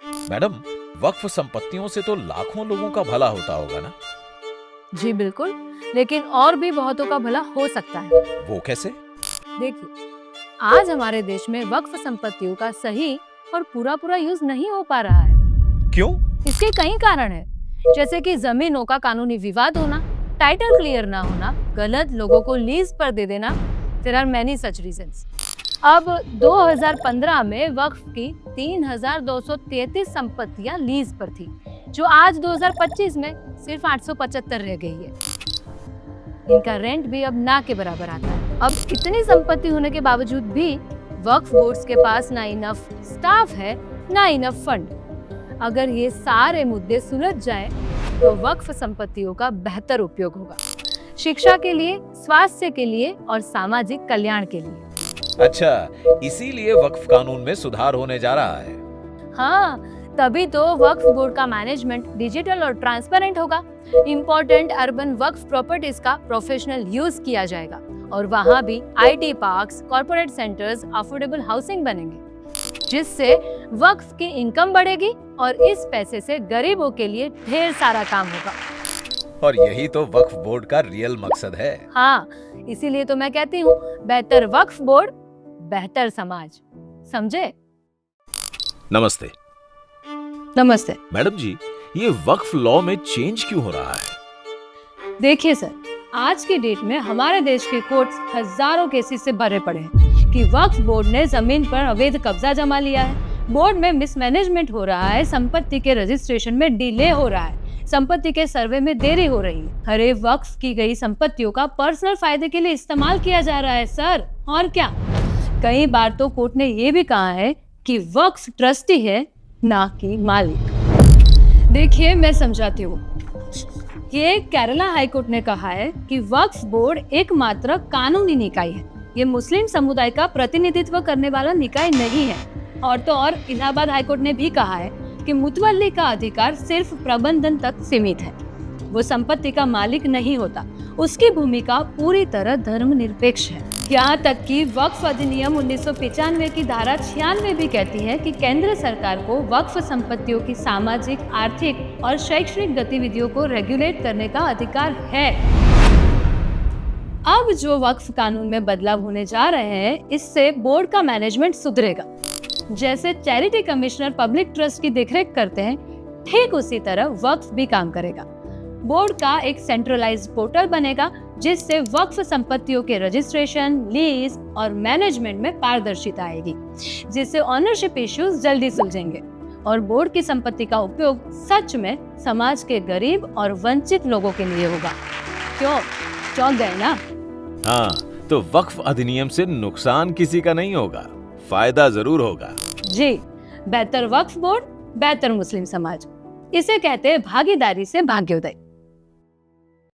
Madam, वक्फ संपत्तियों से तो लाखों लोगों का भला होता होगा ना? जी बिल्कुल, लेकिन और भी बहुतों का भला हो सकता है। वो कैसे? देखिए, आज हमारे देश में वक्फ संपत्तियों का सही और पूरा यूज नहीं हो पा रहा है। क्यों? इसके कई कारण हैं, जैसे कि जमीनों का कानूनी विवाद होना, टाइटल क्लियर ना होना, गलत लोगों को लीज पर दे देना। There are many such reasons. अब 2015 में वक्फ की 3,233 संपत्तियां लीज पर थी, जो आज 2025 में सिर्फ 875 रह गई है। इनका रेंट भी अब ना के बराबर आता है। अब इतनी संपत्ति होने के बावजूद भी वक्फ बोर्ड्स के पास ना इनफ स्टाफ है, ना इनफ फंड। अगर ये सारे मुद्दे सुलझ जाए तो वक्फ संपत्तियों का बेहतर उपयोग होगा, शिक्षा के लिए, स्वास्थ्य के लिए और सामाजिक कल्याण के लिए। अच्छा, इसीलिए वक्फ कानून में सुधार होने जा रहा है। हाँ, तभी तो वक्फ बोर्ड का मैनेजमेंट डिजिटल और ट्रांसपेरेंट होगा। इम्पोर्टेंट अर्बन वक्फ प्रॉपर्टीज का प्रोफेशनल यूज किया जाएगा और वहाँ भी IT parks, corporate centres, affordable housing बनेंगे, जिससे वक्फ की इनकम बढ़ेगी और इस पैसे से गरीबों के लिए ढेर सारा काम होगा। और यही तो वक्फ बोर्ड का रियल मकसद है। हाँ, इसीलिए तो मैं कहती हूँ, बेहतर वक्फ बोर्ड, बेहतर समाज। समझे? नमस्ते। नमस्ते। मैडम जी, ये वक्फ लॉ में चेंज क्यों हो रहा है? देखिए सर, आज की डेट में हमारे देश के कोर्ट्स हजारों केसेस से भरे पड़े हैं कि वक्फ बोर्ड ने जमीन पर अवैध कब्जा जमा लिया है, बोर्ड में मिसमैनेजमेंट हो रहा है, संपत्ति के रजिस्ट्रेशन में डिले हो रहा है, संपत्ति के सर्वे में देरी हो रही है। अरे, वक्फ की गई संपत्तियों का पर्सनल फायदे के लिए इस्तेमाल किया जा रहा है सर, और क्या। कई बार तो कोर्ट ने ये भी कहा है कि वक्फ ट्रस्टी है, ना कि मालिक। देखिए, मैं समझाती हूँ। ये केरला हाईकोर्ट ने कहा है कि वक्फ बोर्ड एकमात्र कानूनी निकाय है, ये मुस्लिम समुदाय का प्रतिनिधित्व करने वाला निकाय नहीं है। और तो और इलाहाबाद हाईकोर्ट ने भी कहा है कि मुतवल्ली का अधिकार सिर्फ प्रबंधन तक सीमित है, वो संपत्ति का मालिक नहीं होता, उसकी भूमिका पूरी तरह धर्मनिरपेक्ष है। यहाँ तक कि वक्फ अधिनियम 1995 की धारा 96 भी कहती है कि केंद्र सरकार को वक्फ संपत्तियों की सामाजिक, आर्थिक और शैक्षणिक गतिविधियों को रेगुलेट करने का अधिकार है। अब जो वक्फ कानून में बदलाव होने जा रहे हैं, इससे बोर्ड का मैनेजमेंट सुधरेगा। जैसे चैरिटी कमिश्नर पब्लिक ट्रस्ट की देखरेख करते हैं, ठीक उसी तरह वक्फ भी काम करेगा। बोर्ड का एक सेंट्रलाइज्ड पोर्टल बनेगा, जिससे वक्फ संपत्तियों के रजिस्ट्रेशन, लीज और मैनेजमेंट में पारदर्शिता आएगी, जिससे ऑनरशिप इश्यूज जल्दी सुलझेंगे और बोर्ड की संपत्ति का उपयोग सच में समाज के गरीब और वंचित लोगों के लिए होगा। क्यों, चौंक गए ना? हाँ, तो वक्फ अधिनियम से नुकसान किसी का नहीं होगा, फायदा जरूर होगा। जी, बेहतर वक्फ बोर्ड, बेहतर मुस्लिम समाज, इसे कहते हैं भागीदारी से भाग्योदय।